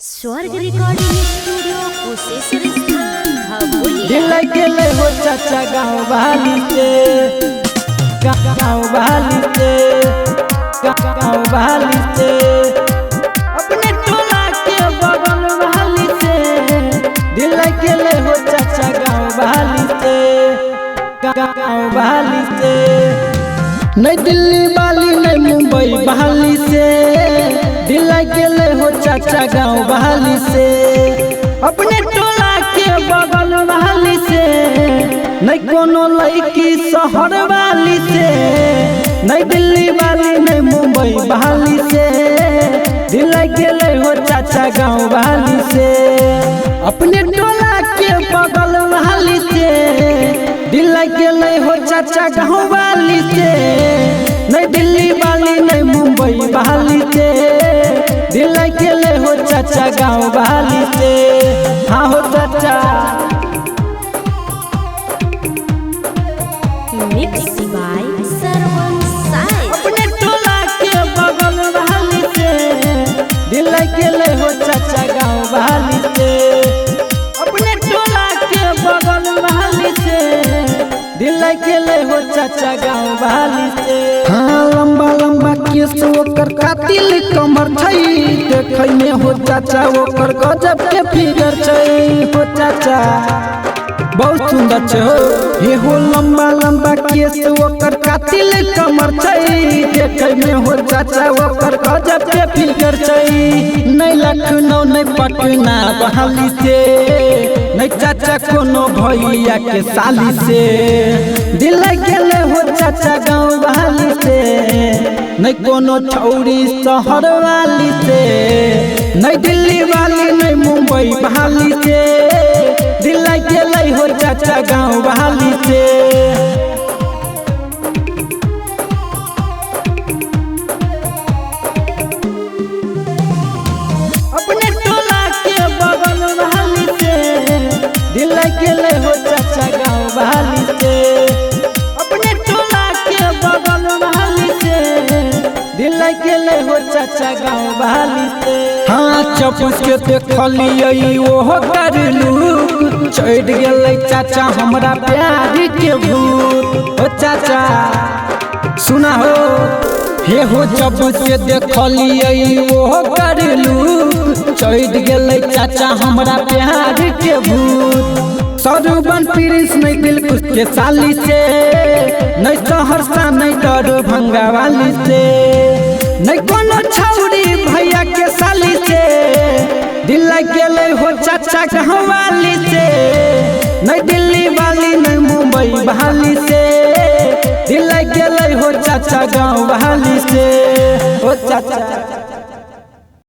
स्वर्ग recording studio Kusheshwar दिल गेले हो चाचा गाँव बहाली से गाँव बहाली से गाँव बहाली से अपने टोला के बगल बहाली से दिल गेले हो चाचा गाँव बहाली से गाँव बहाली से नहीं दिल्ली वाली नहीं मुंबई बहाली से दिल गेले हो चाचा गाँव बहाली से अपने टोला के बगल वाली से नहीं कोनो लड़की शहर वाली से नहीं दिल्ली वाली नहीं मुंबई बहाली से दिल गेले हो चाचा गाँव वाली से अपने टोला के बगल वाली से दिल गेले हो चाचा गाँव वाली से नहीं दिल्ली वाली नहीं मुंबई बहाली से दिल गेले हो चाचा गाँव बहाली से। हाँ हो चाचा मिक्स बाय सरवन साइड अपने टोला के बगल बहाली से दिल गेले हो चाचा गाँव बहाली से अपने टोला के बगल बहाली से दिल गेले हो चाचा गाँव बहाली से। हाँ लंबा लंबा केस ओकर कातिल कमर छै देखै में हो चाचा ओकर गजब के फिगर छै हो चाचा बहुत सुंदर छै हो हे हो लंबा लंबा केस ओकर कातिल कमर छै देखै में हो चाचा ओकर गजब के फिगर छै नहीं लखनऊ नहीं पटना बहाली से नहीं चाचा कोनो भैया के साली से दिल गेले हो चाचा गाँव बहाली से नहीं कोनो छौरी शहर वाली से नहीं दिल्ली वाली नहीं मुंबई बहाली से दिल गेले हो चाचा गाँव बहाली से। अपने टोला के बगल बहाली से दिल गेले हो चाचा गाँव बहाली से अपने टोला के बगल बहाली से दिल गेले हो चाचा गाँव बहाली से। हाँ चपुस के देखलिए ओहो करलू चढ़ गेले चाचा हमरा प्यार के भूत हो चाचा सुना हो हे हो जब से देखलिए ओहो करलू चढ़ गेले चाचा हमरा प्यार के भूत सरवन प्रिंस नहीं दिल कुछ के साली से नहीं सहरसा नहीं दरभंगा वाली से नहीं कोनो छौरी भैया के साली से दिल गेले हो चाचा गाँव वाली से नहीं दिल्ली वाली नहीं मुंबई बहाली से दिल गेले हो चाचा गाँव बहाली से हो चाचा।